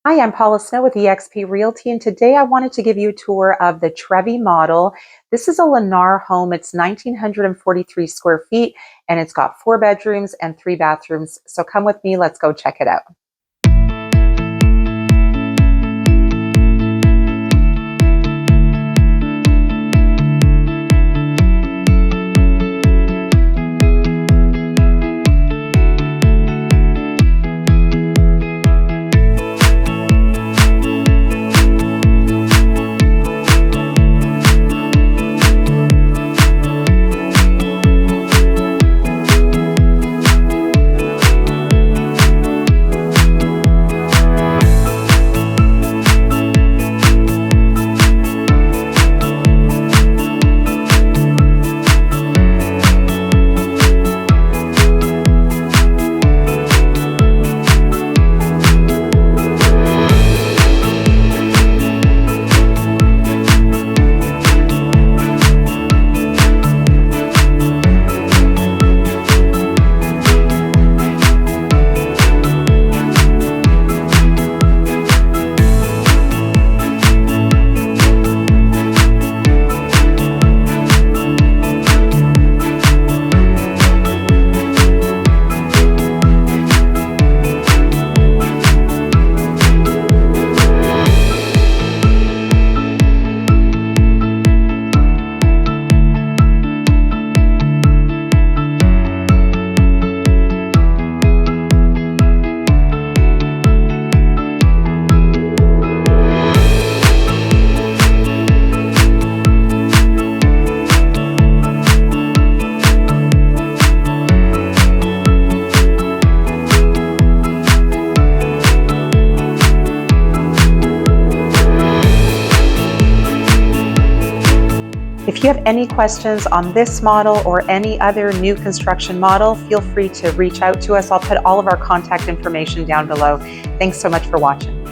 Hi, I'm Paula Snow with eXp Realty, and today I wanted to give you a tour of the Trevi model. This is a Lennar home. It's 1,943 square feet, and it's got 4 bedrooms and 3 bathrooms. So come with me, let's go check it out. If you have any questions on this model or any other new construction model, feel free to reach out to us. I'll put all of our contact information down below. Thanks so much for watching.